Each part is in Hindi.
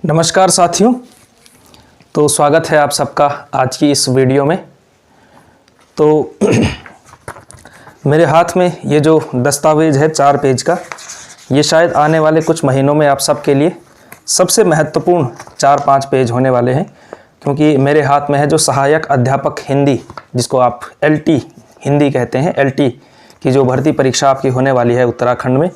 नमस्कार साथियों। तो स्वागत है आप सबका आज की इस वीडियो में। तो मेरे हाथ में ये जो दस्तावेज़ है 4 पेज का, ये शायद आने वाले कुछ महीनों में आप सबके लिए सबसे महत्वपूर्ण 4-5 पेज होने वाले हैं, क्योंकि मेरे हाथ में है जो सहायक अध्यापक हिंदी, जिसको आप LT हिंदी कहते हैं, LT की जो भर्ती परीक्षा आपकी होने वाली है उत्तराखंड में,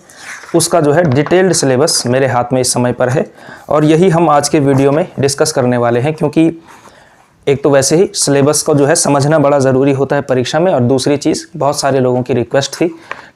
उसका जो है डिटेल्ड सिलेबस मेरे हाथ में इस समय पर है। और यही हम आज के वीडियो में डिस्कस करने वाले हैं, क्योंकि एक तो वैसे ही सिलेबस को जो है समझना बड़ा ज़रूरी होता है परीक्षा में, और दूसरी चीज़ बहुत सारे लोगों की रिक्वेस्ट थी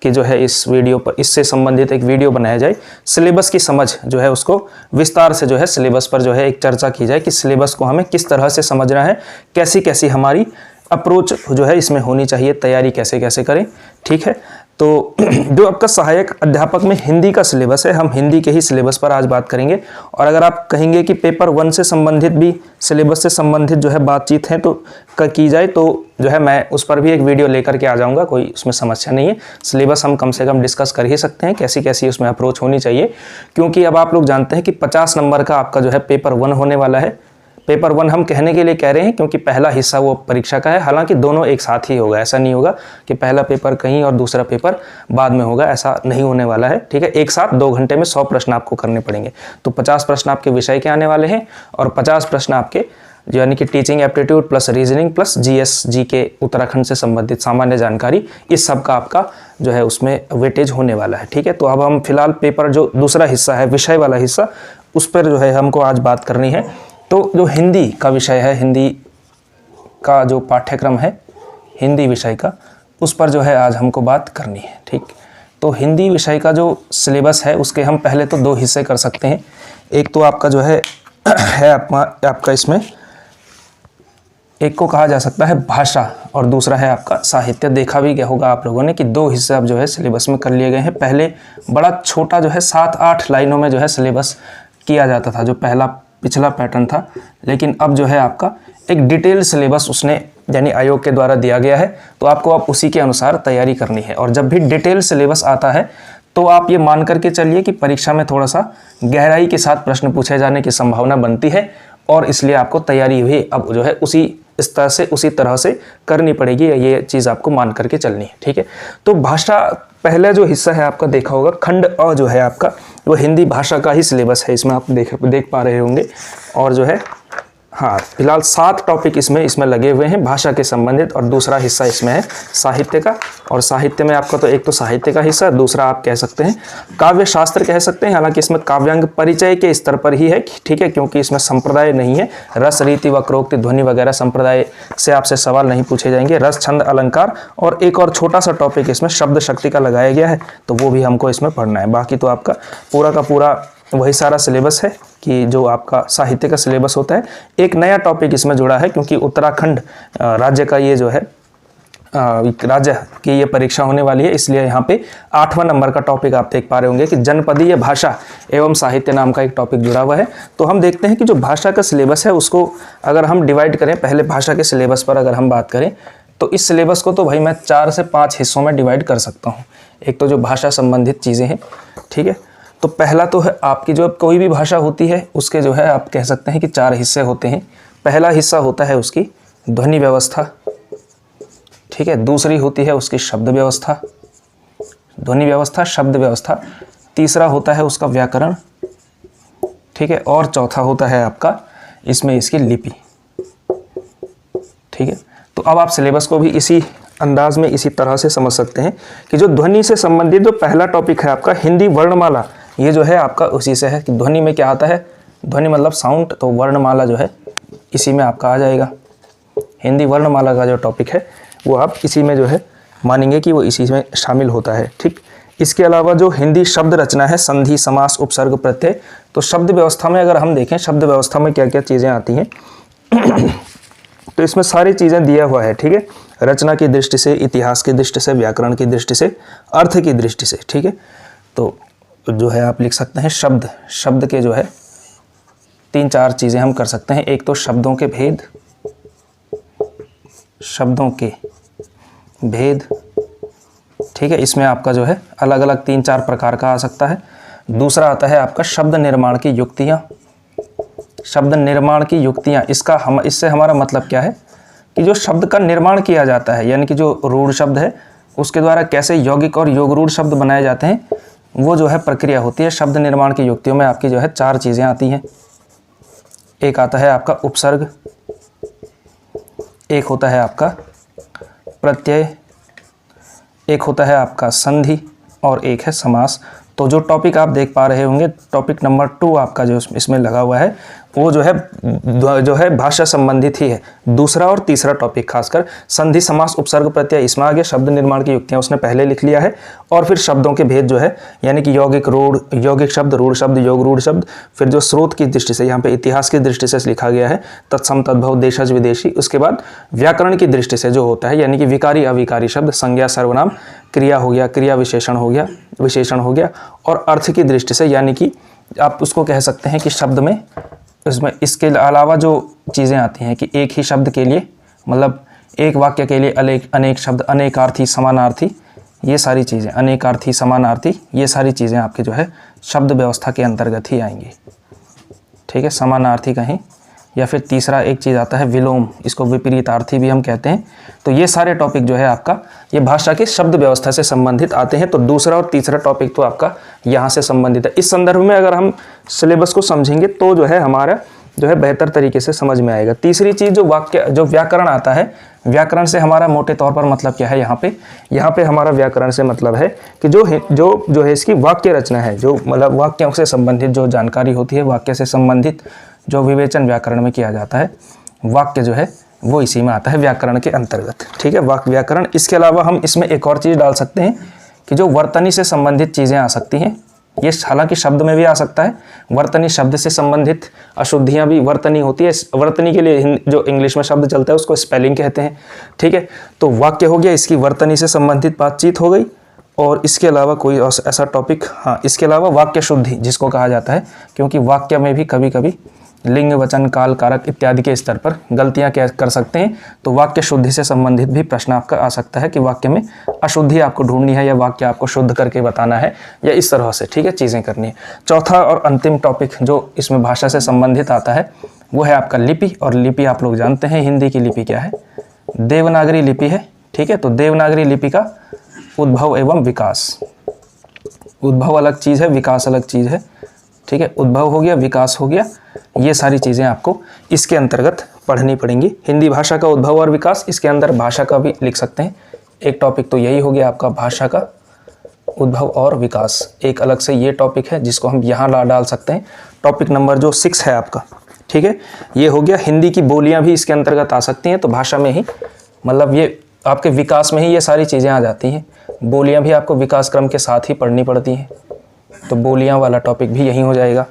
कि जो है इस वीडियो पर इससे संबंधित एक वीडियो बनाया जाए, सिलेबस की समझ जो है उसको विस्तार से जो है सिलेबस पर जो है एक चर्चा की जाए कि सिलेबस को हमें किस तरह से समझना है, कैसी कैसी हमारी अप्रोच जो है इसमें होनी चाहिए, तैयारी कैसे कैसे करें। ठीक है, तो जो आपका सहायक अध्यापक में हिंदी का सिलेबस है, हम हिंदी के ही सिलेबस पर आज बात करेंगे। और अगर आप कहेंगे कि पेपर 1 से संबंधित भी, सिलेबस से संबंधित जो है बातचीत है तो की जाए, तो जो है मैं उस पर भी एक वीडियो लेकर के आ जाऊंगा, कोई उसमें समस्या नहीं है। सिलेबस हम कम से कम डिस्कस कर ही सकते हैं, कैसी कैसी उसमें अप्रोच होनी चाहिए, क्योंकि अब आप लोग जानते हैं कि 50 नंबर का आपका जो है पेपर 1 होने वाला है। पेपर 1 हम कहने के लिए कह रहे हैं क्योंकि पहला हिस्सा वो परीक्षा का है, हालांकि दोनों एक साथ ही होगा। ऐसा नहीं होगा कि पहला पेपर कहीं और दूसरा पेपर बाद में होगा, ऐसा नहीं होने वाला है। ठीक है, एक साथ 2 घंटे में 100 प्रश्न आपको करने पड़ेंगे। तो 50 प्रश्न आपके विषय के आने वाले हैं और 50 प्रश्न आपके यानी कि teaching aptitude plus reasoning plus GS GK Uttarakhand से संबंधित सामान्य जानकारी, इस सब का आपका जो है उसमें वेटेज होने वाला है। ठीक है, तो अब हम फिलहाल पेपर जो दूसरा हिस्सा है, विषय वाला हिस्सा, उस पर जो है हमको आज बात करनी है। तो जो हिंदी का विषय है, हिंदी का जो पाठ्यक्रम है हिंदी विषय का, उस पर जो है आज हमको बात करनी है। ठीक, तो हिंदी विषय का जो सिलेबस है उसके हम पहले तो 2 हिस्से कर सकते हैं। एक तो आपका जो है आपका इसमें एक को कहा जा सकता है भाषा और दूसरा है आपका साहित्य। देखा भी क्या होगा आप लोगों ने कि 2 हिस्से अब जो है सिलेबस में कर लिए गए हैं। पहले बड़ा छोटा जो है 7-8 लाइनों में जो है सिलेबस किया जाता था, जो पिछला पैटर्न था, लेकिन अब जो है आपका एक डिटेल सिलेबस उसने यानी आयोग के द्वारा दिया गया है, तो आपको अब उसी के अनुसार तैयारी करनी है। और जब भी डिटेल सिलेबस आता है तो आप ये मान करके चलिए कि परीक्षा में थोड़ा सा गहराई के साथ प्रश्न पूछे जाने की संभावना बनती है, और इसलिए आपको तैयारी भी अब जो है उसी स्तर से उसी तरह से करनी पड़ेगी, ये चीज़ आपको मान करके चलनी है। ठीक है, तो भाषा पहला जो हिस्सा है आपका देखा होगा, खंड अ जो है आपका वो हिंदी भाषा का ही सिलेबस है, इसमें आप देख पा रहे होंगे। और जो है हाँ, फिलहाल 7 टॉपिक इसमें लगे हुए हैं भाषा के संबंधित, और दूसरा हिस्सा इसमें है साहित्य का। और साहित्य में आपका तो एक तो साहित्य का हिस्सा, दूसरा आप कह सकते हैं काव्य शास्त्र कह सकते हैं। हालांकि इसमें काव्यांग परिचय के स्तर पर ही है, ठीक है, क्योंकि इसमें संप्रदाय नहीं है। रस, रीति, वक्रोक्ति, ध्वनि वगैरह संप्रदाय से आपसे सवाल नहीं पूछे जाएंगे। रस, छंद, अलंकार, और एक और छोटा सा टॉपिक इसमें शब्द शक्ति का लगाया गया है, तो वो भी हमको इसमें पढ़ना है। बाकी तो आपका पूरा का पूरा वही सारा सिलेबस है कि जो आपका साहित्य का सिलेबस होता है। एक नया टॉपिक इसमें जुड़ा है, क्योंकि उत्तराखंड राज्य का ये जो है राज्य की ये परीक्षा होने वाली है, इसलिए यहाँ पे 8वां नंबर का टॉपिक आप देख पा रहे होंगे कि जनपदीय भाषा एवं साहित्य नाम का एक टॉपिक जुड़ा हुआ है। तो हम देखते हैं कि जो भाषा का सिलेबस है उसको अगर हम डिवाइड करें, पहले भाषा के सिलेबस पर अगर हम बात करें, तो इस सिलेबस को तो भाई मैं 4 से 5 हिस्सों में डिवाइड कर सकता हूँ। एक तो जो भाषा संबंधित चीज़ें हैं, ठीक है, तो पहला तो है आपकी जो कोई भी भाषा होती है उसके जो है आप कह सकते हैं कि 4 हिस्से होते हैं। पहला हिस्सा होता है उसकी ध्वनि व्यवस्था, ठीक है, दूसरी होती है उसकी शब्द व्यवस्था, ध्वनि व्यवस्था, शब्द व्यवस्था, तीसरा होता है उसका व्याकरण, ठीक है, और चौथा होता है आपका इसमें इसकी लिपि। ठीक है, तो अब आप सिलेबस को भी इसी अंदाज में इसी तरह से समझ सकते हैं कि जो ध्वनि से संबंधित जो पहला टॉपिक है आपका हिंदी वर्णमाला, ये जो है आपका उसी से है कि ध्वनि में क्या आता है, ध्वनि मतलब साउंड, तो वर्णमाला जो है इसी में आपका आ जाएगा। हिंदी वर्णमाला का जो टॉपिक है वो आप इसी में जो है मानेंगे कि वो इसी में शामिल होता है। ठीक, इसके अलावा जो हिंदी शब्द रचना है, संधि, समास, उपसर्ग, प्रत्यय, तो शब्द व्यवस्था में अगर हम देखें शब्द व्यवस्था में क्या क्या चीज़ें आती हैं तो इसमें सारी चीज़ें दिया हुआ है। ठीक है, रचना की दृष्टि से, इतिहास की दृष्टि से, व्याकरण की दृष्टि से, अर्थ की दृष्टि से। ठीक है, तो जो है आप लिख सकते हैं शब्द के जो है 3-4 चीज़ें हम कर सकते हैं। एक तो शब्दों के भेद, ठीक है, इसमें आपका जो है अलग अलग 3-4 प्रकार का आ सकता है। दूसरा आता है आपका शब्द निर्माण की युक्तियाँ, शब्द निर्माण की युक्तियाँ, इससे हमारा मतलब क्या है कि जो शब्द का निर्माण किया जाता है, यानी कि जो रूढ़ शब्द है उसके द्वारा कैसे यौगिक और योगरूढ़ शब्द बनाए जाते हैं, वो जो है प्रक्रिया होती है। शब्द निर्माण की युक्तियों में आपकी जो है 4 चीज़ें आती हैं। एक आता है आपका उपसर्ग, एक होता है आपका प्रत्यय, एक होता है आपका संधि और एक है समास। तो जो टॉपिक आप देख पा रहे होंगे, टॉपिक नंबर 2 आपका जो इसमें लगा हुआ है वो जो है भाषा संबंधित ही है। दूसरा और तीसरा टॉपिक खासकर संधि, समास, उपसर्ग, प्रत्यय, इसमें आगे शब्द निर्माण की युक्तियाँ उसने पहले लिख लिया है। और फिर शब्दों के भेद जो है, यानी कि यौगिक शब्द, रूढ़ शब्द, योग रूढ़ शब्द, फिर जो स्रोत की दृष्टि से, यहाँ पे इतिहास की दृष्टि से लिखा गया है तत्सम, तद्भव, देशज, विदेशी। उसके बाद व्याकरण की दृष्टि से जो होता है, यानी कि विकारी अविकारी शब्द, संज्ञा, सर्वनाम, क्रिया हो गया, क्रिया विशेषण हो गया। और अर्थ की दृष्टि से, यानी कि आप उसको कह सकते हैं कि शब्द में इसमें इसके अलावा जो चीज़ें आती हैं कि एक ही शब्द के लिए, मतलब एक वाक्य के लिए अनेक शब्द, अनेकार्थी, समानार्थी, ये सारी चीज़ें, अनेकार्थी, समानार्थी, ये सारी चीज़ें आपके जो है शब्द व्यवस्था के अंतर्गत ही आएंगी। ठीक है, समानार्थी कहीं, या फिर तीसरा एक चीज़ आता है विलोम, इसको विपरीतार्थी भी हम कहते हैं। तो ये सारे टॉपिक जो है आपका ये भाषा की शब्द व्यवस्था से संबंधित आते हैं। तो दूसरा और तीसरा टॉपिक तो आपका यहाँ से संबंधित है। इस संदर्भ में अगर हम सिलेबस को समझेंगे तो जो है हमारा जो है बेहतर तरीके से समझ में आएगा। तीसरी चीज़ जो व्याकरण आता है, व्याकरण से हमारा मोटे तौर पर मतलब क्या है, यहाँ पे हमारा व्याकरण से मतलब है कि जो है इसकी वाक्य रचना है, जो मतलब वाक्यों से संबंधित जो जानकारी होती है, वाक्य से संबंधित जो विवेचन व्याकरण में किया जाता है, वाक्य जो है वो इसी में आता है व्याकरण के अंतर्गत। ठीक है, वाक्य व्याकरण। इसके अलावा हम इसमें एक और चीज़ डाल सकते हैं कि जो वर्तनी से संबंधित चीज़ें आ सकती हैं, ये हालांकि शब्द में भी आ सकता है। वर्तनी शब्द से संबंधित अशुद्धियाँ भी वर्तनी होती है। वर्तनी के लिए जो इंग्लिश में शब्द चलता है उसको स्पेलिंग कहते हैं। ठीक है, तो वाक्य हो गया, इसकी वर्तनी से संबंधित बातचीत हो गई। और इसके अलावा कोई ऐसा टॉपिक, हाँ, इसके अलावा वाक्य शुद्धि जिसको कहा जाता है, क्योंकि वाक्य में भी कभी कभी लिंग, वचन, काल, कारक इत्यादि के स्तर पर गलतियां क्या कर सकते हैं। तो वाक्य शुद्धि से संबंधित भी प्रश्न आपका आ सकता है कि वाक्य में अशुद्धि आपको ढूंढनी है या वाक्य आपको शुद्ध करके बताना है, या इस तरह से, ठीक है, चीज़ें करनी है। चौथा और अंतिम टॉपिक जो इसमें भाषा से संबंधित आता है वो है आपका लिपि। और लिपि आप लोग जानते हैं हिंदी की लिपि क्या है, देवनागरी लिपि है। ठीक है, तो देवनागरी लिपि का उद्भव एवं विकास, उद्भव अलग चीज़ है, विकास अलग चीज़ है। ठीक है, उद्भव हो गया, विकास हो गया, ये सारी चीज़ें आपको इसके अंतर्गत पढ़नी पड़ेंगी। हिंदी भाषा का उद्भव और विकास, इसके अंदर भाषा का भी लिख सकते हैं। एक टॉपिक तो यही हो गया आपका भाषा का उद्भव और विकास। एक अलग से ये टॉपिक है जिसको हम यहाँ डाल सकते हैं। टॉपिक नंबर जो 6 है आपका, ठीक है, ये हो गया। हिंदी की बोलियाँ भी इसके अंतर्गत आ सकती हैं। तो भाषा में ही, मतलब ये आपके विकास में ही ये सारी चीज़ें आ जाती हैं। बोलियाँ भी आपको विकास क्रम के साथ ही पढ़नी पड़ती हैं, तो बोलियाँ वाला टॉपिक भी यहीं हो जाएगा।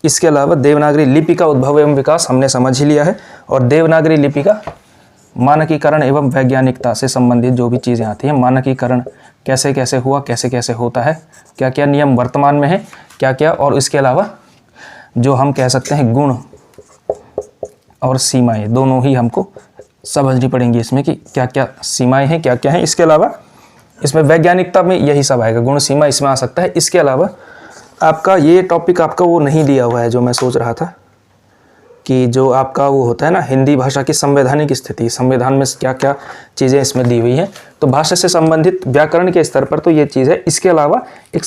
इसके अलावा देवनागरी लिपि का उद्भव एवं विकास हमने समझ ही लिया है। और देवनागरी लिपि का मानकीकरण एवं वैज्ञानिकता से संबंधित जो भी चीज़ें आती हैं, मानकीकरण कैसे कैसे हुआ, कैसे कैसे होता है, क्या क्या नियम वर्तमान में है, क्या क्या, और इसके अलावा जो हम कह सकते हैं गुण और सीमाएं, दोनों ही हमको समझनी पड़ेंगी इसमें कि क्या क्या सीमाएं हैं, क्या क्या हैं। इसके अलावा इसमें वैज्ञानिकता में यही सब आएगा, गुण, सीमा इसमें आ सकता है। इसके अलावा आपका ये टॉपिक आपका वो नहीं दिया हुआ है जो मैं सोच रहा था कि जो आपका वो होता है ना, हिंदी भाषा की संवैधानिक स्थिति, संविधान में क्या क्या चीज़ें इसमें दी हुई हैं। तो भाषा से संबंधित व्याकरण के स्तर पर तो ये चीज़ है। इसके अलावा एक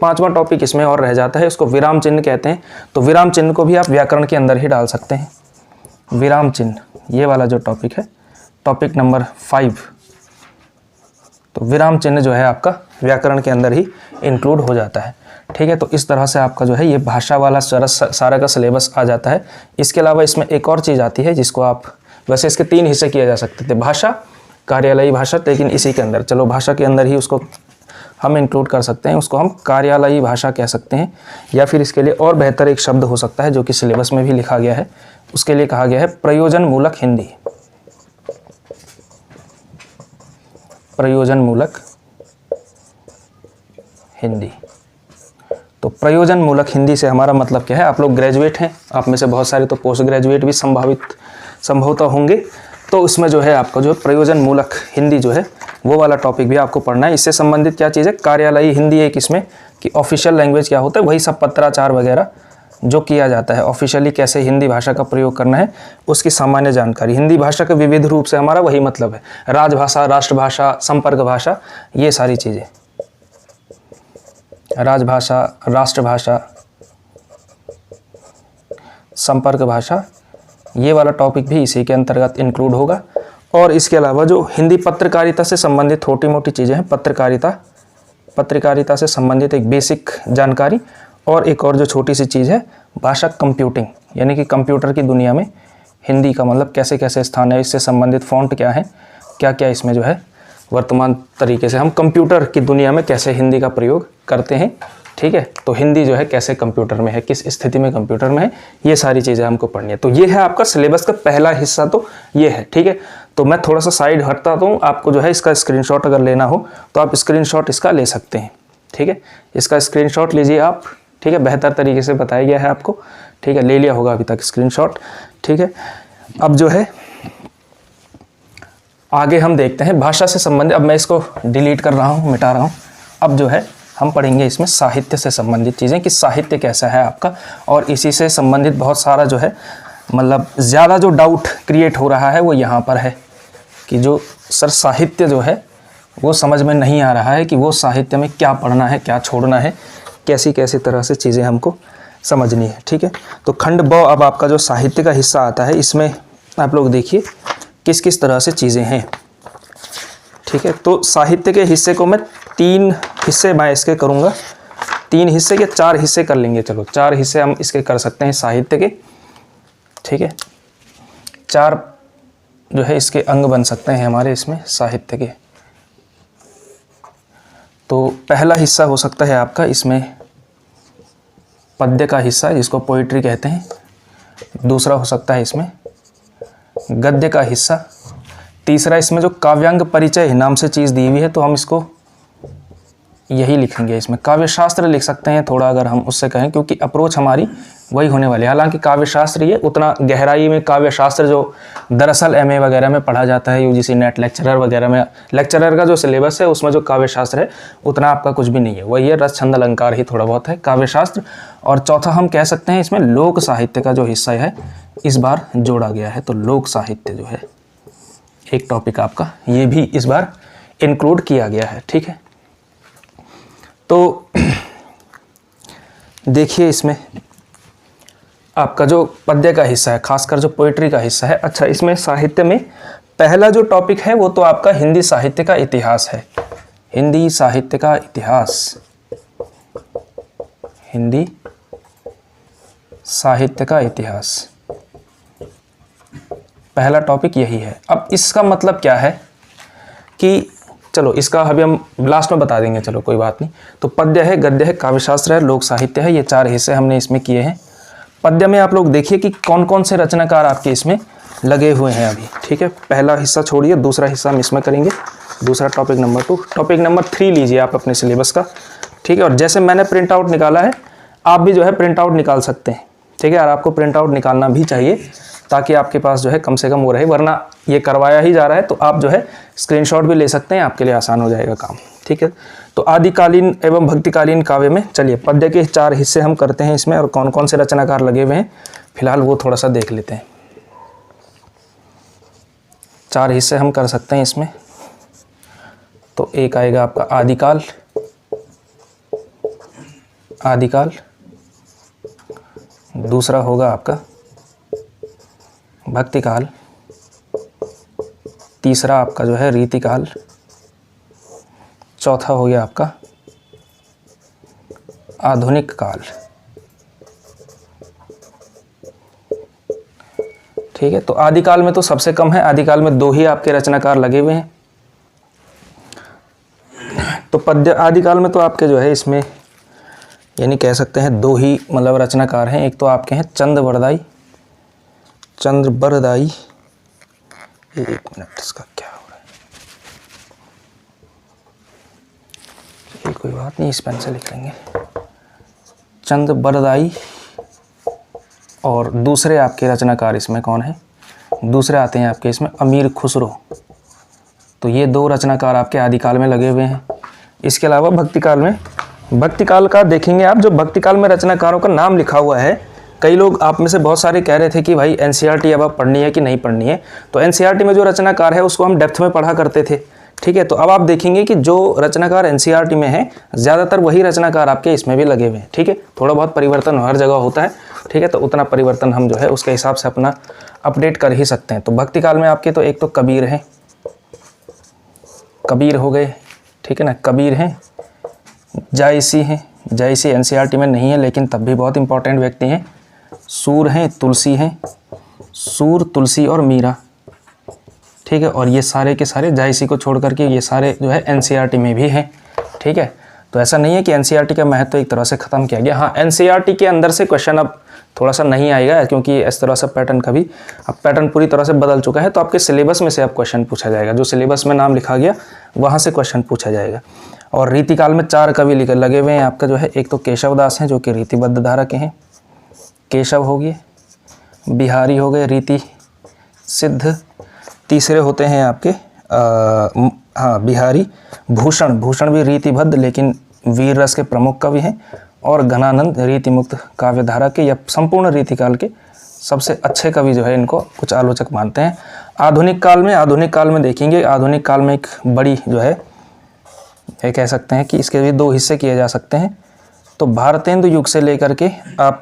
पांचवा टॉपिक इसमें और रह जाता है, उसको विराम चिन्ह कहते हैं। तो विराम चिन्ह को भी आप व्याकरण के अंदर ही डाल सकते हैं। विराम चिन्ह, ये वाला जो टॉपिक है, टॉपिक नंबर 5, तो विराम चिन्ह जो है आपका व्याकरण के अंदर ही इंक्लूड हो जाता है। ठीक है, तो इस तरह से आपका जो है ये भाषा वाला सारा का सिलेबस आ जाता है। इसके अलावा इसमें एक और चीज़ आती है जिसको आप, वैसे इसके 3 हिस्से किए जा सकते थे, भाषा, कार्यालयी भाषा, लेकिन इसी के अंदर, चलो भाषा के अंदर ही उसको हम इंक्लूड कर सकते हैं, उसको हम कार्यालयी भाषा कह सकते हैं। या फिर इसके लिए और बेहतर एक शब्द हो सकता है जो कि सिलेबस में भी लिखा गया है, उसके लिए कहा गया है प्रयोजन मूलक हिंदी। प्रयोजन मूलक हिंदी। तो प्रयोजन मूलक हिंदी से हमारा मतलब क्या है, आप लोग ग्रेजुएट हैं, आप में से बहुत सारे तो पोस्ट ग्रेजुएट भी संभवतः होंगे। तो उसमें जो है आपका जो प्रयोजन मूलक हिंदी जो है वो वाला टॉपिक भी आपको पढ़ना है। इससे संबंधित क्या चीज़ है, कार्यालयी हिंदी एक इसमें कि ऑफिशियल लैंग्वेज क्या होता है, वही सब पत्राचार वगैरह जो किया जाता है ऑफिशियली, कैसे हिंदी भाषा का प्रयोग करना है उसकी सामान्य जानकारी। हिंदी भाषा के विविध रूप से हमारा वही मतलब है, राजभाषा, राष्ट्रभाषा, संपर्क भाषा, ये सारी चीज़ें, राजभाषा, राष्ट्रभाषा, संपर्क भाषा, ये वाला टॉपिक भी इसी के अंतर्गत इंक्लूड होगा। और इसके अलावा जो हिंदी पत्रकारिता से संबंधित छोटी मोटी चीज़ें हैं, पत्रकारिता से संबंधित एक बेसिक जानकारी, और एक और जो छोटी सी चीज़ है भाषा कंप्यूटिंग, यानी कि कंप्यूटर की दुनिया में हिंदी का मतलब कैसे कैसे स्थान है, इससे संबंधित फ़ॉन्ट क्या है, क्या क्या इसमें जो है वर्तमान तरीके से हम कंप्यूटर की दुनिया में कैसे हिंदी का प्रयोग करते हैं। ठीक है, तो हिंदी जो है कैसे कंप्यूटर में है, किस स्थिति में कंप्यूटर में है, ये सारी चीज़ें हमको पढ़नी है। तो ये है आपका सिलेबस का पहला हिस्सा, तो ये है। ठीक है, तो मैं थोड़ा सा साइड हटता हूँ, आपको जो है इसका स्क्रीनशॉट अगर लेना हो तो आप स्क्रीनशॉट इसका ले सकते हैं। ठीक है, इसका स्क्रीनशॉट लीजिए आप। ठीक है, बेहतर तरीके से बताया गया है आपको। ठीक है, ले लिया होगा अभी तक स्क्रीनशॉट। ठीक है, अब जो है आगे हम देखते हैं भाषा से संबंधित। अब मैं इसको डिलीट कर रहा हूँ, मिटा रहा हूँ। अब जो है हम पढ़ेंगे इसमें साहित्य से संबंधित चीज़ें, कि साहित्य कैसा है आपका, और इसी से संबंधित बहुत सारा जो है मतलब ज़्यादा जो डाउट क्रिएट हो रहा है वो यहाँ पर है कि जो सर साहित्य जो है वो समझ में नहीं आ रहा है कि वो साहित्य में क्या पढ़ना है, क्या छोड़ना है, कैसी कैसी तरह से चीज़ें हमको समझनी है। ठीक है, तो खंड ब अब आपका जो साहित्य का हिस्सा आता है, इसमें आप लोग देखिए किस किस तरह से चीज़ें हैं। ठीक है, तो साहित्य के हिस्से को मैं 3 हिस्से मैं इसके करूँगा, 3 हिस्से के 4 हिस्से कर लेंगे। चलो 4 हिस्से हम इसके कर सकते हैं साहित्य के। ठीक है, 4 जो है इसके अंग बन सकते हैं हमारे इसमें साहित्य के। तो पहला हिस्सा हो सकता है आपका इसमें पद्य का हिस्सा, जिसको पोइट्री कहते हैं। दूसरा हो सकता है इसमें गद्य का हिस्सा। तीसरा इसमें जो काव्यांग परिचय नाम से चीज़ दी हुई है, तो हम इसको यही लिखेंगे, इसमें काव्य शास्त्र लिख सकते हैं थोड़ा अगर हम उससे कहें, क्योंकि अप्रोच हमारी वही होने वाली है। हालांकि काव्य शास्त्र ये उतना गहराई में काव्य शास्त्र जो दरअसल एमए वगैरह में पढ़ा जाता है, यूजीसी नेट लेक्चरर वगैरह में, लेक्चरर का जो सिलेबस है उसमें जो काव्य शास्त्र है उतना आपका कुछ भी नहीं है, वही है रस छंद अलंकार ही थोड़ा बहुत है काव्य शास्त्र। और चौथा हम कह सकते हैं इसमें लोक साहित्य का जो हिस्सा है इस बार जोड़ा गया है। तो लोक साहित्य जो है एक टॉपिक आपका, ये भी इस बार इंक्लूड किया गया है। ठीक है, तो देखिए इसमें आपका जो पद्य का हिस्सा है, खासकर जो पोइट्री का हिस्सा है। अच्छा, इसमें साहित्य में पहला जो टॉपिक है वो तो आपका हिंदी साहित्य का इतिहास है। हिंदी साहित्य का इतिहास, हिंदी साहित्य का इतिहास, पहला टॉपिक यही है। अब इसका मतलब क्या है कि चलो इसका अभी हम लास्ट में बता देंगे, चलो कोई बात नहीं। तो पद्य है, गद्य है, काव्यशास्त्र है, लोक साहित्य है, ये 4 हिस्से हमने इसमें किए हैं। पद्य में आप लोग देखिए कि कौन कौन से रचनाकार आपके इसमें लगे हुए हैं अभी। ठीक है, पहला हिस्सा छोड़िए, दूसरा हिस्सा हम इसमें करेंगे। दूसरा टॉपिक नंबर 2, टॉपिक नंबर 3 लीजिए आप अपने सिलेबस का। ठीक है, और जैसे मैंने प्रिंट आउट निकाला है आप भी जो है प्रिंट आउट निकाल सकते हैं। ठीक है, और आपको प्रिंट आउट निकालना भी चाहिए ताकि आपके पास जो है कम से कम वो रहे, वरना ये करवाया ही जा रहा है तो आप जो है स्क्रीनशॉट भी ले सकते हैं, आपके लिए आसान हो जाएगा काम। ठीक है, तो आदिकालीन एवं भक्तिकालीन काव्य में चलिए पद्य के 4 हिस्से हम करते हैं इसमें, और कौन कौन से रचनाकार लगे हुए हैं फिलहाल वो थोड़ा सा देख लेते हैं। 4 हिस्से हम कर सकते हैं इसमें। तो एक आएगा आपका आदिकाल, आदिकाल, दूसरा होगा आपका भक्तिकाल, तीसरा आपका जो है रीतिकाल, चौथा हो गया आपका आधुनिक काल। ठीक है, तो आदिकाल में तो सबसे कम है, आदिकाल में 2 ही आपके रचनाकार लगे हुए हैं। तो पद्य आदिकाल में तो आपके जो है इसमें यानी कह सकते हैं 2 ही मतलब रचनाकार हैं। एक तो आपके हैं चंद्रबरदाई, चंद्रबरदाई, एक मिनट इसका क्या हो रहा है, कोई बात नहीं, इस पेन से लिख लेंगे, चंद्रबरदाई। और दूसरे आपके रचनाकार इसमें कौन है, दूसरे आते हैं आपके इसमें अमीर खुसरो। तो ये 2 रचनाकार आपके आदिकाल में लगे हुए हैं। इसके अलावा भक्तिकाल में, भक्तिकाल का देखेंगे आप, जो भक्तिकाल में रचनाकारों का नाम लिखा हुआ है कई लोग आप में से बहुत सारे कह रहे थे कि भाई एनसीईआरटी अब आप पढ़नी है कि नहीं पढ़नी है। तो एनसीईआरटी में जो रचनाकार है उसको हम डेप्थ में पढ़ा करते थे, ठीक है। तो अब आप देखेंगे कि जो रचनाकार एनसीईआरटी में है ज़्यादातर वही रचनाकार आपके इसमें भी लगे हुए हैं, ठीक है। थोड़ा बहुत परिवर्तन हर जगह होता है, ठीक है। तो उतना परिवर्तन हम जो है उसके हिसाब से अपना अपडेट कर ही सकते हैं। तो भक्ति काल में आपके तो एक तो कबीर हैं, कबीर हो गए, ठीक है ना, कबीर हैं। जायसी हैं, जायसी एनसीईआरटी में नहीं है लेकिन तब भी बहुत इंपॉर्टेंट व्यक्ति हैं। सूर हैं, तुलसी हैं, सूर, तुलसी और मीरा, ठीक है। और ये सारे के सारे जायसी को छोड़ करके ये सारे जो है एनसीईआरटी में भी हैं, ठीक है। तो ऐसा नहीं है कि एनसीईआरटी का महत्व एक तरह से ख़त्म किया गया। हाँ, एनसीईआरटी के अंदर से क्वेश्चन अब थोड़ा सा नहीं आएगा क्योंकि इस तरह से पैटर्न कभी अब पैटर्न पूरी तरह से बदल चुका है। तो आपके सिलेबस में से अब क्वेश्चन पूछा जाएगा, जो सिलेबस में नाम लिखा गया वहाँ से क्वेश्चन पूछा जाएगा। और रीतिकाल में 4 कवि लगे हुए हैं आपका जो है, एक तो केशवदास हैं जो कि रीतिबद्ध धारा के हैं, केशव हो गए, बिहारी हो गए रीति सिद्ध, तीसरे होते हैं आपके हाँ बिहारी, भूषण, भूषण भी रीतिबद्ध लेकिन वीर रस के प्रमुख कवि हैं, और घनानंद रीतिमुक्त काव्यधारा के या संपूर्ण रीतिकाल के सबसे अच्छे कवि जो है, इनको कुछ आलोचक मानते हैं। आधुनिक काल में देखेंगे, आधुनिक काल में एक बड़ी जो है ये कह सकते हैं कि इसके भी 2 हिस्से किए जा सकते हैं। तो भारतेंदु युग से लेकर के आप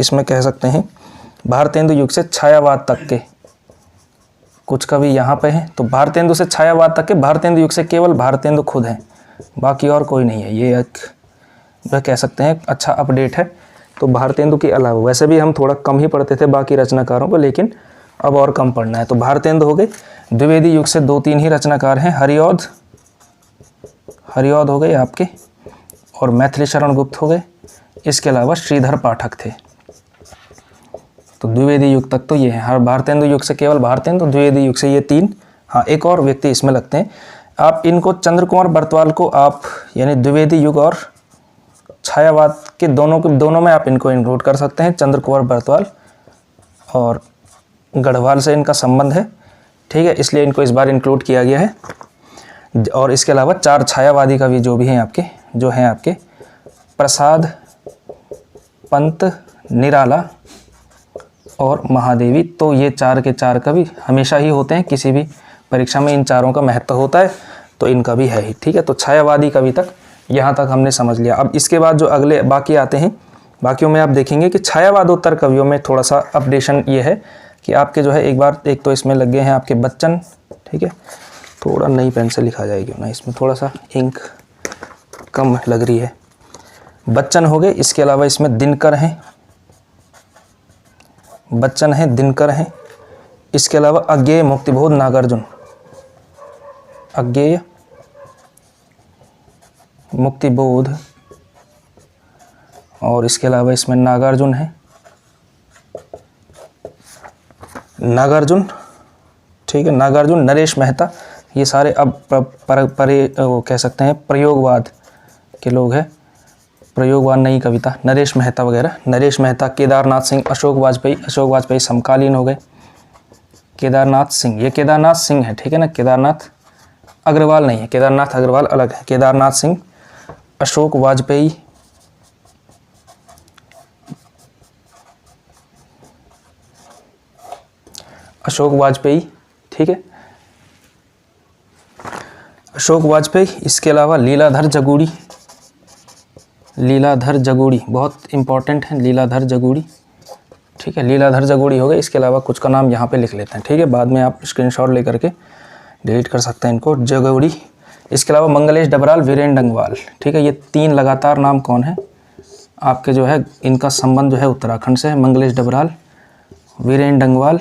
इसमें कह सकते हैं भारतेंदु युग से छायावाद तक के कुछ कवि यहाँ पे हैं। तो भारतेंदु से छायावाद तक के, भारतेंदु युग से केवल भारतेंदु खुद हैं, बाकी और कोई नहीं है। ये एक वह कह सकते हैं अच्छा अपडेट है। तो भारतेंदु के अलावा वैसे भी हम थोड़ा कम ही पढ़ते थे बाकी रचनाकारों को, लेकिन अब और कम पढ़ना है। तो भारतेंदु हो गए। द्विवेदी युग से 2-3 ही रचनाकार हैं, हरिऔध हो गए आपके, और मैथिली शरण गुप्त हो गए। इसके अलावा श्रीधर पाठक थे। तो द्विवेदी युग तक तो ये है। हर भारतेंदु युग से केवल भारतेंदु, द्विवेदी युग से ये 3। हाँ, एक और व्यक्ति इसमें लगते हैं। आप इनको चंद्र कुमार बरतवाल को आप यानी द्विवेदी युग और छायावाद के दोनों में आप इनको इंक्लूड कर सकते हैं। चंद्र कुमार बरतवाल और गढ़वाल से इनका संबंध है, ठीक है, इसलिए इनको इस बार इंक्लूड किया गया है। और इसके अलावा 4 छायावादी कवि जो भी हैं आपके प्रसाद, पंत, निराला और महादेवी। तो ये 4 के 4 कवि हमेशा ही होते हैं, किसी भी परीक्षा में इन चारों का महत्व होता है, तो इनका भी है ही, ठीक है। तो छायावादी कवि तक यहाँ तक हमने समझ लिया। अब इसके बाद जो अगले बाकी आते हैं, बाकियों में आप देखेंगे कि छायावादोत्तर कवियों में थोड़ा सा अपडेशन ये है कि आपके जो है एक तो इसमें लग गए हैं आपके बच्चन, ठीक है। थोड़ा नई पेन से लिखा जाएगी ना, इसमें थोड़ा सा इंक कम लग रही है। बच्चन हो गए। इसके अलावा इसमें दिनकर हैं, बच्चन हैं, दिनकर हैं। इसके अलावा अज्ञेय मुक्तिबोध नागार्जुन, अज्ञेय मुक्तिबोध, और इसके अलावा इसमें नागार्जुन है, नागार्जुन, ठीक है, नागार्जुन, नरेश मेहता। ये सारे अब वो कह सकते हैं प्रयोगवाद के लोग हैं, प्रयोगवाद नई कविता, नरेश मेहता वगैरह। नरेश मेहता, केदारनाथ सिंह, अशोक वाजपेयी समकालीन हो गए। केदारनाथ सिंह, ये केदारनाथ सिंह है, ठीक है ना, केदारनाथ अग्रवाल नहीं है, केदारनाथ अग्रवाल अलग है। केदारनाथ सिंह, अशोक वाजपेयी, ठीक है, अशोक वाजपेयी। इसके अलावा लीलाधर जगूड़ी बहुत इंपॉर्टेंट है, लीलाधर जगूड़ी, ठीक है, लीलाधर जगूड़ी हो गए। इसके अलावा कुछ का नाम यहाँ पे लिख लेते हैं, ठीक है, बाद में आप स्क्रीनशॉट लेकर के डिलीट कर सकते हैं इनको, जगूड़ी। इसके अलावा मंगलेश डबराल, वीरेंद्र डंगवाल, ठीक है। ये 3 लगातार नाम कौन है आपके जो है, इनका संबंध जो है उत्तराखंड से है, मंगलेश डबराल, वीरेंद्र डंगवाल।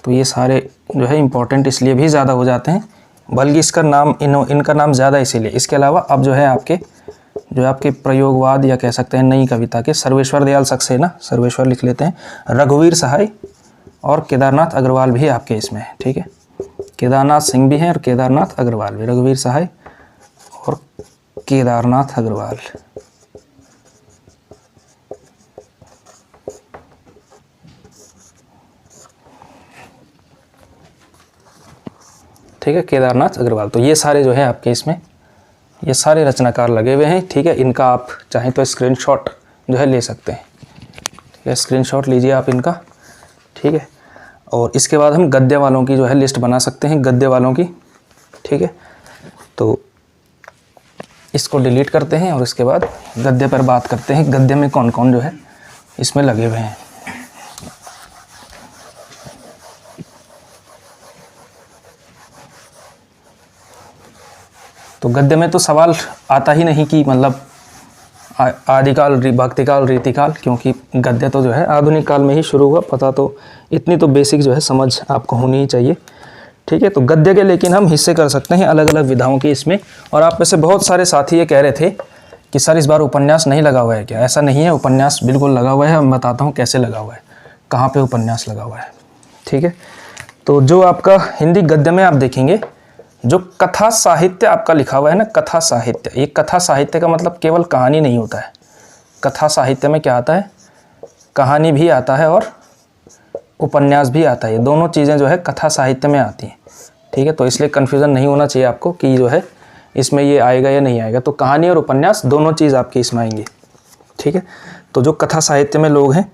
तो ये सारे जो है इंपॉर्टेंट इसलिए भी ज़्यादा हो जाते हैं, बल्कि इसका नाम इनका नाम ज़्यादा इसीलिए। इसके अलावा अब जो है आपके प्रयोगवाद या कह सकते हैं नई कविता के सर्वेश्वर दयाल सक्सेना, सर्वेश्वर लिख लेते हैं, रघुवीर सहाय और केदारनाथ अग्रवाल भी आपके इसमें है, ठीक है। केदारनाथ सिंह भी हैं और केदारनाथ अग्रवाल भी, रघुवीर सहाय और केदारनाथ अग्रवाल। ठीक है, केदारनाथ अग्रवाल। तो ये सारे जो है आपके इसमें ये सारे रचनाकार लगे हुए हैं, ठीक है। इनका आप चाहें तो स्क्रीनशॉट जो है ले सकते हैं। ठीक है, स्क्रीनशॉट लीजिए आप इनका, ठीक है। और इसके बाद हम गद्य वालों की जो है लिस्ट बना सकते हैं, गद्य वालों की, ठीक है। तो इसको डिलीट करते हैं और इसके बाद गद्य पर बात करते हैं, गद्य में कौन कौन जो है इसमें लगे हुए हैं। तो गद्य में तो सवाल आता ही नहीं कि मतलब आदिकाल, भक्तिकाल, रीतिकाल, क्योंकि गद्य तो जो है आधुनिक काल में ही शुरू हुआ। पता तो इतनी तो बेसिक जो है समझ आपको होनी ही चाहिए, ठीक है। तो गद्य के लेकिन हम हिस्से कर सकते हैं अलग अलग विधाओं के इसमें। और आप में से बहुत सारे साथी ये कह रहे थे कि सर इस बार उपन्यास नहीं लगा हुआ है क्या? ऐसा नहीं है, उपन्यास बिल्कुल लगा हुआ है। मैं बताता हूँ कैसे लगा हुआ है, कहाँ पे उपन्यास लगा हुआ है, ठीक है। तो जो आपका हिंदी गद्य में आप देखेंगे, जो कथा साहित्य आपका लिखा हुआ है ना, कथा साहित्य, ये कथा साहित्य का मतलब केवल कहानी नहीं होता है। कथा साहित्य में क्या आता है? कहानी भी आता है और उपन्यास भी आता है। ये दोनों चीज़ें जो है कथा साहित्य में आती हैं, ठीक है। तो इसलिए कन्फ्यूज़न नहीं होना चाहिए आपको कि जो है इसमें ये आएगा या नहीं आएगा। तो कहानी और उपन्यास दोनों चीज़ आपकी इसमें आएंगी, ठीक है। तो जो कथा साहित्य में लोग हैं,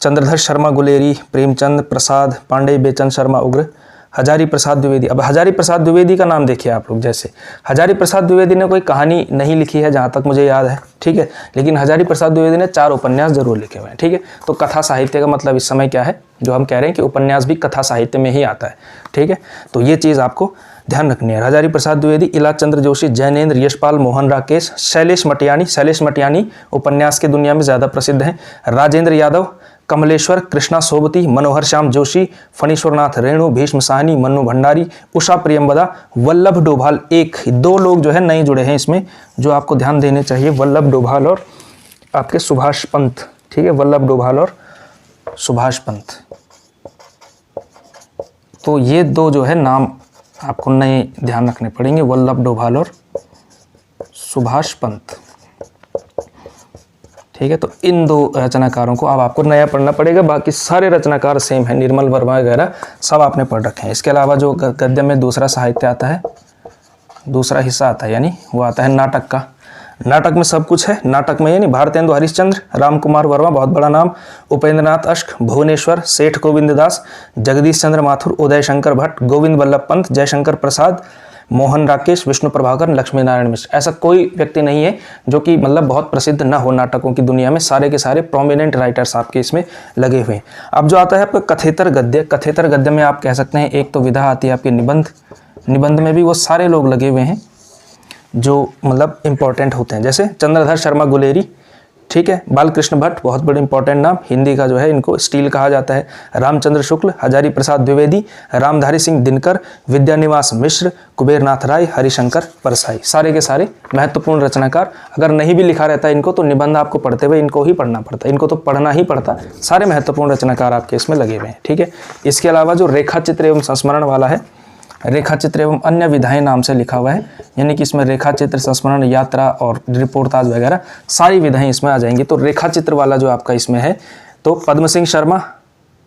चंद्रधर शर्मा गुलेरी, प्रेमचंद प्रसाद, पांडे बेचन शर्मा उग्र, हजारी प्रसाद द्विवेदी। अब हजारी प्रसाद द्विवेदी का नाम देखिए आप लोग, जैसे हजारी प्रसाद द्विवेदी ने कोई कहानी नहीं लिखी है जहाँ तक मुझे याद है, ठीक है। लेकिन हजारी प्रसाद द्विवेदी ने 4 उपन्यास जरूर लिखे हुए हैं, ठीक है। तो कथा साहित्य का मतलब इस समय क्या है, जो हम कह रहे हैं कि उपन्यास भी कथा साहित्य में ही आता है, ठीक है। तो ये चीज़ आपको ध्यान रखनी है। हजारी प्रसाद द्विवेदी, इलाज चंद्र जोशी, जैनेन्द्र, यशपाल, मोहन राकेश, शैलेश मटियानी उपन्यास की दुनिया में ज़्यादा प्रसिद्ध हैं। राजेंद्र यादव, कमलेश्वर, कृष्णा सोबती, मनोहर श्याम जोशी, फणीश्वरनाथ रेणु, भीष्म साहनी, मन्नू भंडारी, उषा प्रियंवदा, वल्लभ डोभाल। 1-2 लोग जो है नए जुड़े हैं इसमें, जो आपको ध्यान देने चाहिए, वल्लभ डोभाल और आपके सुभाष पंत, ठीक है। वल्लभ डोभाल और सुभाष पंत, तो ये 2 जो है नाम आपको नए ध्यान रखने पड़ेंगे, वल्लभ डोभाल और सुभाष पंत, ठीक है। तो इन 2 रचनाकारों को अब आपको नया पढ़ना पड़ेगा। बाकी सारे रचनाकार सेम है, निर्मल वर्मा वगैरह सब आपने पढ़ रखे हैं। इसके अलावा जो गद्य में दूसरा साहित्य आता है, दूसरा हिस्सा आता है, यानी वो आता है नाटक का। नाटक में सब कुछ है। नाटक में यानी भारतेंदु हरिश्चंद्र, राम कुमार वर्मा, बहुत बड़ा नाम, उपेंद्रनाथ अश्क, भुवनेश्वर, सेठ गोविंद दास, जगदीश चंद्र माथुर, उदय शंकर भट्ट, गोविंद वल्लभ पंत, जयशंकर प्रसाद, मोहन राकेश, विष्णु प्रभाकर, लक्ष्मी नारायण मिश्र। ऐसा कोई व्यक्ति नहीं है जो कि मतलब बहुत प्रसिद्ध ना हो नाटकों की दुनिया में। सारे के सारे प्रोमिनेंट राइटर्स आपके इसमें लगे हुए हैं। अब जो आता है आपका कथेतर गद्य, कथेतर गद्य में आप कह सकते हैं एक तो विधा आती है आपकी निबंध। निबंध में भी वो सारे लोग लगे हुए हैं जो मतलब इंपॉर्टेंट होते हैं, जैसे चंद्रधर शर्मा गुलेरी, ठीक है। बालकृष्ण भट्ट, बहुत बड़े इंपॉर्टेंट नाम, हिंदी का जो है इनको स्टील कहा जाता है। रामचंद्र शुक्ल, हजारी प्रसाद द्विवेदी, रामधारी सिंह दिनकर, विद्यानिवास मिश्र, कुबेरनाथ राय, हरिशंकर परसाई, सारे के सारे महत्वपूर्ण रचनाकार। अगर नहीं भी लिखा रहता है इनको तो निबंध आपको पढ़ते हुए इनको ही पढ़ना पड़ता है, इनको तो पढ़ना ही पड़ता। सारे महत्वपूर्ण रचनाकार आपके इसमें लगे हुए हैं, ठीक है। इसके अलावा जो रेखा चित्र एवं संस्मरण वाला है, रेखा चित्र एवं अन्य विधाएं नाम से लिखा हुआ है, यानी कि इसमें रेखा चित्र, संस्मरण, यात्रा और रिपोर्टाज वगैरह सारी विधाएं इसमें आ जाएंगी। तो रेखा चित्र वाला जो आपका इसमें है तो पद्म सिंह शर्मा,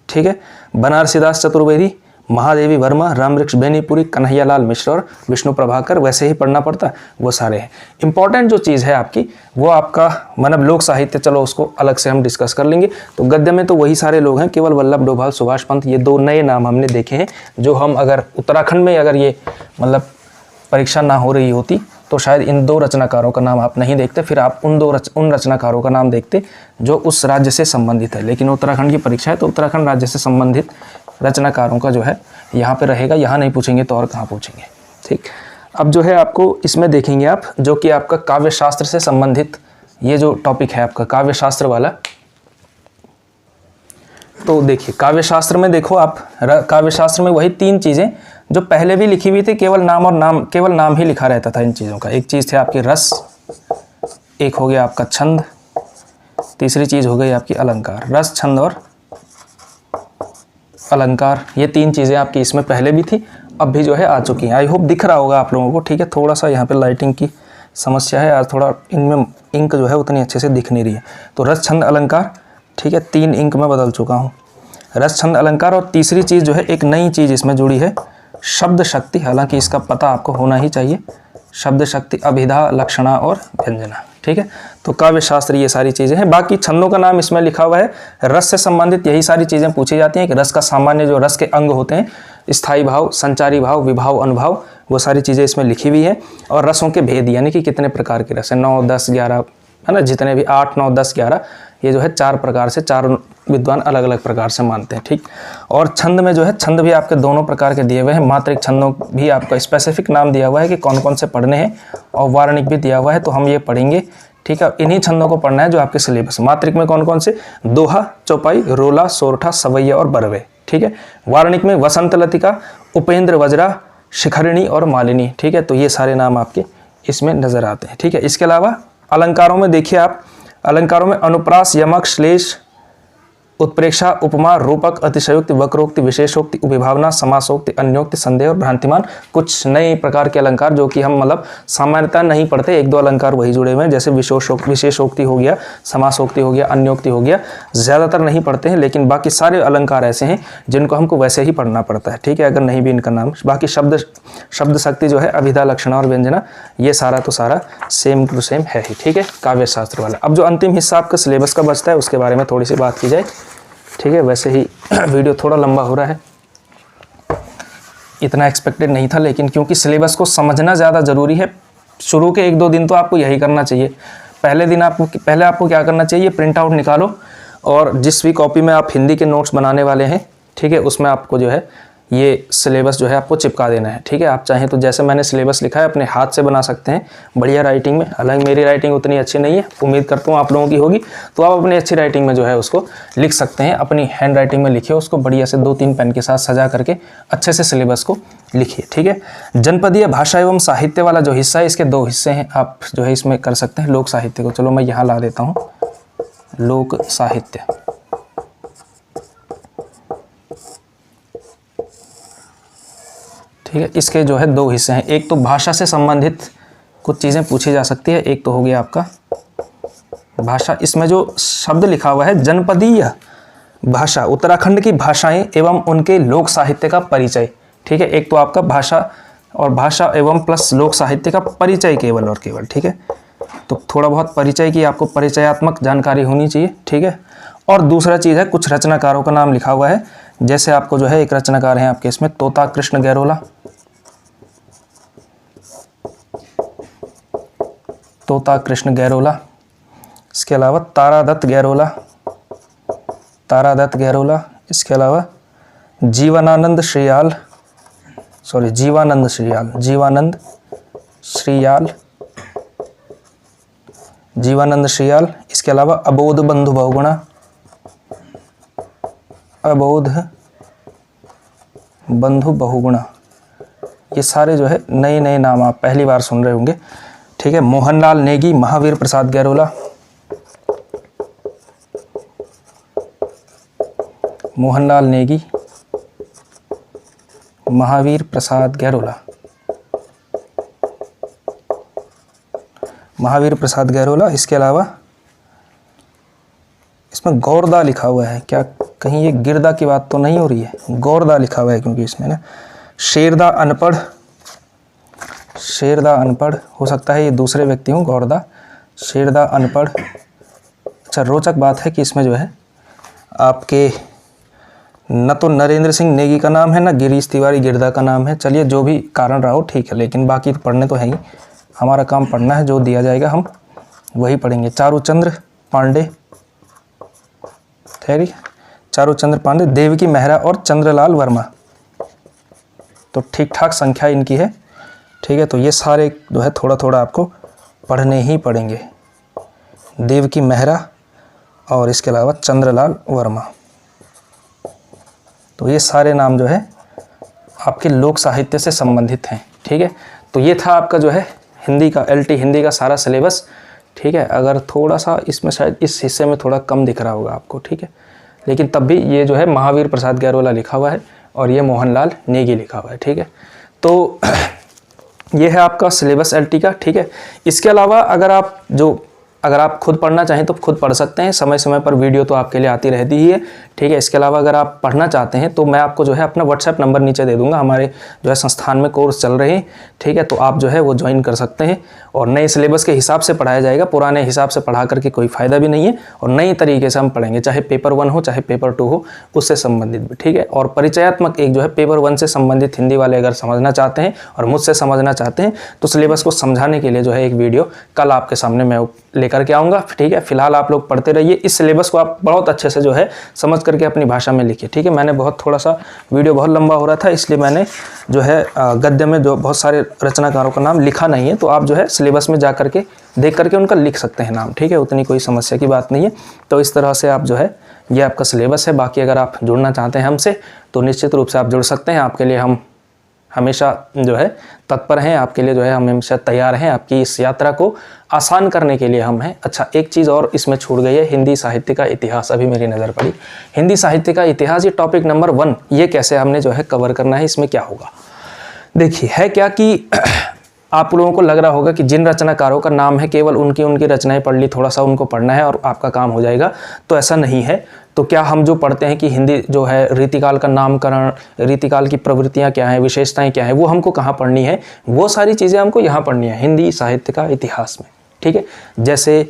ठीक है, बनारसीदास चतुर्वेदी, महादेवी वर्मा, रामवृक्ष बेनीपुरी, कन्हैयालाल मिश्र और विष्णु प्रभाकर। वैसे ही पढ़ना पड़ता, वो सारे हैं। इंपॉर्टेंट जो चीज़ है आपकी वो आपका मतलब लोक साहित्य, चलो उसको अलग से हम डिस्कस कर लेंगे। तो गद्य में तो वही सारे लोग हैं, केवल वल्लभ डोभाल, सुभाष पंत, ये 2 नए नाम हमने देखे हैं जो हम अगर उत्तराखंड में अगर ये मतलब परीक्षा ना हो रही होती तो शायद इन 2 रचनाकारों का नाम आप नहीं देखते, फिर आप उन रचनाकारों का नाम देखते जो उस राज्य से संबंधित है। लेकिन उत्तराखंड की परीक्षा है तो उत्तराखंड राज्य से संबंधित रचनाकारों का जो है यहाँ पे रहेगा, यहाँ नहीं पूछेंगे तो और कहाँ पूछेंगे, ठीक। अब जो है आपको इसमें देखेंगे आप जो कि आपका काव्य शास्त्र से संबंधित ये जो टॉपिक है आपका काव्य शास्त्र वाला। तो देखिए काव्य शास्त्र में देखो आप, काव्य शास्त्र में वही 3 चीज़ें जो पहले भी लिखी हुई थी, केवल नाम ही लिखा रहता था इन चीज़ों का। एक चीज़ थी आपकी रस, एक हो गया आपका छंद, तीसरी चीज़ हो गई आपकी अलंकार। रस, छंद और अलंकार, ये 3 चीज़ें आपकी इसमें पहले भी थी, अब भी जो है आ चुकी हैं। आई होप दिख रहा होगा आप लोगों को, ठीक है। थोड़ा सा यहाँ पे लाइटिंग की समस्या है आज, थोड़ा इनमें इंक जो है उतनी अच्छे से दिख नहीं रही है। तो रस, छंद, अलंकार, ठीक है, 3 इंक में बदल चुका हूँ, रस, छंद, अलंकार। और तीसरी चीज़ जो है एक नई चीज़ इसमें जुड़ी है, शब्द शक्ति। हालांकि इसका पता आपको होना ही चाहिए, शब्द शक्ति, अभिधा, लक्षणा और व्यंजना, ठीक है। तो काव्य शास्त्र ये सारी चीज़ें हैं। बाकी छंदों का नाम इसमें लिखा हुआ है। रस से संबंधित यही सारी चीज़ें पूछी जाती हैं कि रस का सामान्य जो रस के अंग होते हैं, स्थायी भाव, संचारी भाव, विभाव, अनुभाव, वो सारी चीज़ें इसमें लिखी हुई हैं। और रसों के भेद यानी कि कितने प्रकार के रस हैं, 9, 10, 11 है ना, जितने भी 8, 9, 10, 11, ये जो है 4 प्रकार से, 4 विद्वान अलग अलग प्रकार से मानते हैं। ठीक। और छंद में जो है, छंद भी आपके दोनों प्रकार के दिए हुए हैं। मात्रिक छंदों भी आपका स्पेसिफिक नाम दिया हुआ है कि कौन कौन से पढ़ने हैं, और वार्णिक भी दिया हुआ है, तो हम ये पढ़ेंगे। ठीक है, इन्हीं छंदों को पढ़ना है जो आपके सिलेबस। मात्रिक में कौन कौन से, दोहा, चौपाई, रोला, सोरठा, सवैया और बरवे। ठीक है। वार्णिक में वसंत लतिका, उपेंद्र, वज्रा, शिखरिणी और मालिनी। ठीक है, तो ये सारे नाम आपके इसमें नजर आते हैं। ठीक है। इसके अलावा अलंकारों में देखिए आप, अलंकारों में अनुप्रास, यमक, श्लेष, उत्प्रेक्षा, उपमा, रूपक, अतिशयोक्ति, वक्रोक्ति, विशेषोक्ति, उपविभावना, समासोक्ति, अन्योक्ति, संदेह और भ्रांतिमान, कुछ नए प्रकार के अलंकार जो कि हम मतलब सामान्यतः नहीं पढ़ते। 1-2 अलंकार वही जुड़े हुए हैं, जैसे विशेषोक्ति हो गया, समासोक्ति हो गया, अन्योक्ति हो गया, ज़्यादातर नहीं पढ़ते हैं। लेकिन बाकी सारे अलंकार ऐसे हैं जिनको हमको वैसे ही पढ़ना पड़ता है। ठीक है, अगर नहीं भी इनका नाम। बाकी शब्द शक्ति जो है, अभिधा, लक्षणा और व्यंजना, ये सारा तो सारा सेम टू सेम है ही। ठीक है, काव्य शास्त्र वाला। अब जो अंतिम हिस्सा आपका सिलेबस का बचता है उसके बारे में थोड़ी सी बात की जाए। ठीक है, वैसे ही वीडियो थोड़ा लंबा हो रहा है, इतना एक्सपेक्टेड नहीं था, लेकिन क्योंकि सिलेबस को समझना ज़्यादा ज़रूरी है, शुरू के 1-2 दिन तो आपको यही करना चाहिए। पहले आपको क्या करना चाहिए, प्रिंट आउट निकालो, और जिस भी कॉपी में आप हिंदी के नोट्स बनाने वाले हैं, ठीक है, उसमें आपको जो है ये सिलेबस जो है आपको चिपका देना है। ठीक है, आप चाहें तो जैसे मैंने सिलेबस लिखा है अपने हाथ से बना सकते हैं बढ़िया राइटिंग में। हालांकि मेरी राइटिंग उतनी अच्छी नहीं है, उम्मीद करता हूँ आप लोगों की होगी, तो आप अपनी अच्छी राइटिंग में जो है उसको लिख सकते हैं। अपनी हैंड राइटिंग में लिखिए उसको, बढ़िया से 2-3 पेन के साथ सजा करके अच्छे से सिलेबस को लिखिए। ठीक है। जनपदीय भाषा एवं साहित्य वाला जो हिस्सा है, इसके 2 हिस्से हैं, आप जो है इसमें कर सकते हैं। लोक साहित्य को चलो मैं यहाँ ला देता हूँ, लोक साहित्य। ठीक है, इसके जो है 2 हिस्से हैं। एक तो भाषा से संबंधित कुछ चीज़ें पूछी जा सकती है, एक तो हो गया आपका भाषा। इसमें जो शब्द लिखा हुआ है, जनपदीय भाषा, उत्तराखंड की भाषाएं एवं उनके लोक साहित्य का परिचय। ठीक है, एक तो आपका भाषा और भाषा एवं प्लस लोक साहित्य का परिचय केवल और केवल। ठीक है, तो थोड़ा बहुत परिचय की आपको परिचयात्मक जानकारी होनी चाहिए। ठीक है। और दूसरा चीज़ है, कुछ रचनाकारों का नाम लिखा हुआ है, जैसे आपको जो है एक रचनाकार हैं आपके इसमें तोता कृष्ण गैरोला, तोता कृष्ण गैरोला। इसके अलावा तारादत्त गैरोला। इसके अलावा जीवानंद श्रीयाल। इसके अलावा अबोध बंधु बहुगुणा। ये सारे जो है नए नाम आप पहली बार सुन रहे होंगे। ठीक है। मोहनलाल नेगी, महावीर प्रसाद गैरोला, मोहनलाल नेगी, महावीर प्रसाद गैरोला, महावीर प्रसाद गैरोला। इसके अलावा इसमें गौरदा लिखा हुआ है, क्या कहीं ये गिरदा की बात तो नहीं हो रही है? गौरदा लिखा हुआ है क्योंकि इसमें ना शेरदा अनपढ़ हो सकता है ये दूसरे व्यक्ति हों, गौरदा, शेरदा अनपढ़। अच्छा, रोचक बात है कि इसमें जो है आपके न तो नरेंद्र सिंह नेगी का नाम है, ना गिरीश तिवारी गिरदा का नाम है। चलिए जो भी कारण रहा हो ठीक है, लेकिन बाकी तो पढ़ने तो है ही, हमारा काम पढ़ना है, जो दिया जाएगा हम वही पढ़ेंगे। चारूचंद्र पांडे, चारूचंद्र पांडे, देवकी मेहरा और चंद्रलाल वर्मा। तो ठीक ठाक संख्या इनकी है। ठीक है, तो ये सारे जो है थोड़ा थोड़ा आपको पढ़ने ही पड़ेंगे। देवकी मेहरा और इसके अलावा चंद्रलाल वर्मा। तो ये सारे नाम जो है आपके लोक साहित्य से संबंधित हैं। ठीक है, तो ये था आपका जो है हिंदी का, LT हिंदी का सारा सिलेबस। ठीक है, अगर थोड़ा सा इसमें शायद इस हिस्से में थोड़ा कम दिख रहा होगा आपको। ठीक है, लेकिन तब भी ये जो है महावीर प्रसाद गैरोला लिखा हुआ है और ये मोहनलाल नेगी लिखा हुआ है। ठीक है, तो ये है आपका सिलेबस LT का। ठीक है, इसके अलावा अगर आप खुद पढ़ना चाहें तो खुद पढ़ सकते हैं, समय समय पर वीडियो तो आपके लिए आती रहती ही है। ठीक है, इसके अलावा अगर आप पढ़ना चाहते हैं तो मैं आपको जो है अपना WhatsApp नंबर नीचे दे दूंगा, हमारे जो है संस्थान में कोर्स चल रहे हैं। ठीक है, तो आप जो है वो ज्वाइन कर सकते हैं और नए सिलेबस के हिसाब से पढ़ाया जाएगा, पुराने हिसाब से पढ़ा करके कोई फ़ायदा भी नहीं है। और नई तरीके से हम पढ़ेंगे, चाहे पेपर 1 हो चाहे पेपर 2 हो, उससे संबंधित भी, ठीक है। और परिचयात्मक एक जो है पेपर 1 से संबंधित हिंदी वाले अगर समझना चाहते हैं और मुझसे समझना चाहते हैं तो सिलेबस को समझाने के लिए जो है एक वीडियो कल आपके सामने मैं लेकर के आऊँगा, ठीक है। फिलहाल आप लोग पढ़ते रहिए, इस सिलेबस को आप बहुत अच्छे से जो है समझ करके अपनी भाषा में लिखिए, ठीक है। मैंने थोड़ा सा वीडियो बहुत लंबा हो रहा था, इसलिए मैंने जो है गद्य में जो बहुत सारे रचनाकारों का नाम लिखा नहीं है, तो आप जो है सिलेबस में जा करके देख करके उनका लिख सकते हैं नाम, ठीक है। उतनी कोई समस्या की बात नहीं है। तो इस तरह से आप जो है, ये आपका सिलेबस है। बाकी अगर आप जुड़ना चाहते हैं हमसे तो निश्चित रूप से आप जुड़ सकते हैं। आपके लिए हम हमेशा जो है तत्पर हैं, आपके लिए जो है हम हमेशा तैयार हैं। आपकी इस यात्रा को आसान करने के लिए हम हैं। अच्छा, एक चीज़ और इसमें छूट गई है, हिंदी साहित्य का इतिहास अभी मेरी नज़र पड़ी। हिंदी साहित्य का इतिहास, ये टॉपिक नंबर 1, ये कैसे हमने जो है कवर करना है, इसमें क्या होगा। देखिए, है क्या कि आप लोगों को लग रहा होगा कि जिन रचनाकारों का नाम है केवल उनकी रचनाएं पढ़ ली, थोड़ा सा उनको पढ़ना है और आपका काम हो जाएगा, तो ऐसा नहीं है। तो क्या हम जो पढ़ते हैं कि हिंदी जो है रीतिकाल का नामकरण, रीतिकाल की प्रवृत्तियां क्या हैं, विशेषताएं क्या हैं, वो हमको कहाँ पढ़नी है, वो सारी चीज़ें हमको यहाँ पढ़नी है हिंदी साहित्य का इतिहास में, ठीक है। जैसे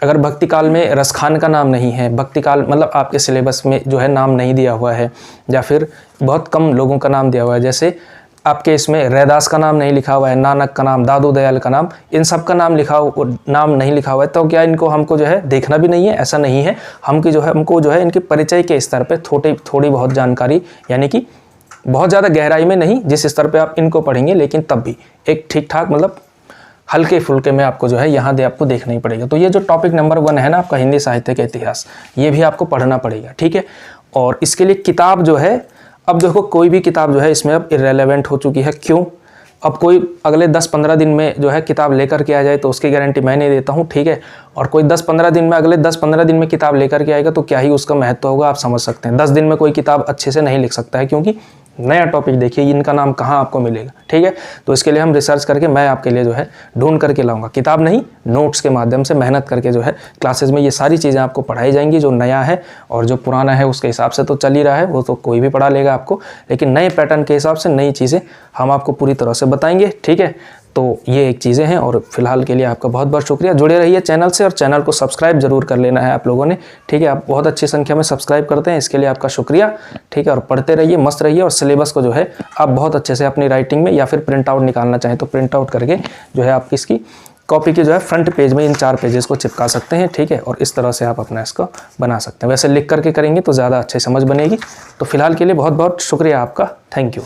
अगर भक्ति काल में रसखान का नाम नहीं है, भक्ति काल मतलब आपके सिलेबस में जो है नाम नहीं दिया हुआ है, या फिर बहुत कम लोगों का नाम दिया हुआ है, जैसे आपके इसमें रैदास का नाम नहीं लिखा हुआ है, नानक का नाम, दादू दयाल का नाम, इन सब का नाम नहीं लिखा हुआ है, तो क्या इनको हमको जो है देखना भी नहीं है? ऐसा नहीं है। हमको जो है इनके परिचय के स्तर पे थोड़ी बहुत जानकारी, यानी कि बहुत ज़्यादा गहराई में नहीं, जिस स्तर पे आप इनको पढ़ेंगे, लेकिन तब भी एक ठीक ठाक मतलब हल्के फुल्के में आपको जो है यहाँ आपको देखना ही पड़ेगा। तो ये जो टॉपिक नंबर 1 है ना आपका हिंदी साहित्य का इतिहास, ये भी आपको पढ़ना पड़ेगा, ठीक है। और इसके लिए किताब जो है, अब देखो कोई भी किताब जो है इसमें अब इररेलेवेंट हो चुकी है। क्यों? अब कोई अगले 10-15 दिन में जो है किताब लेकर के आ जाए तो उसकी गारंटी मैं नहीं देता हूँ, ठीक है। और कोई 10-15 दिन में, अगले 10-15 दिन में किताब लेकर के आएगा तो क्या ही उसका महत्व होगा, आप समझ सकते हैं। 10 दिन में कोई किताब अच्छे से नहीं लिख सकता है, क्योंकि नया टॉपिक देखिए, इनका नाम कहाँ आपको मिलेगा, ठीक है। तो इसके लिए हम रिसर्च करके मैं आपके लिए जो है ढूंढ करके लाऊंगा, किताब नहीं, नोट्स के माध्यम से मेहनत करके जो है क्लासेस में ये सारी चीज़ें आपको पढ़ाई जाएंगी। जो नया है और जो पुराना है उसके हिसाब से तो चल ही रहा है, वो तो कोई भी पढ़ा लेगा आपको, लेकिन नए पैटर्न के हिसाब से नई चीज़ें हम आपको पूरी तरह से बताएंगे, ठीक है। तो ये एक चीज़ें हैं। और फिलहाल के लिए आपका बहुत बहुत शुक्रिया। जुड़े रहिए चैनल से, और चैनल को सब्सक्राइब जरूर कर लेना है आप लोगों ने, ठीक है। आप बहुत अच्छी संख्या में सब्सक्राइब करते हैं, इसके लिए आपका शुक्रिया, ठीक है। और पढ़ते रहिए, मस्त रहिए। और सिलेबस को जो है आप बहुत अच्छे से अपनी राइटिंग में, या फिर प्रिंट आउट निकालना चाहें तो प्रिंट आउट करके जो है आप इसकी कॉपी के जो है फ्रंट पेज में इन 4 पेजेस को चिपका सकते हैं, ठीक है। और इस तरह से आप अपना इसको बना सकते हैं। वैसे लिख करके करेंगे तो ज़्यादा अच्छी समझ बनेगी। तो फिलहाल के लिए बहुत बहुत शुक्रिया आपका, थैंक यू।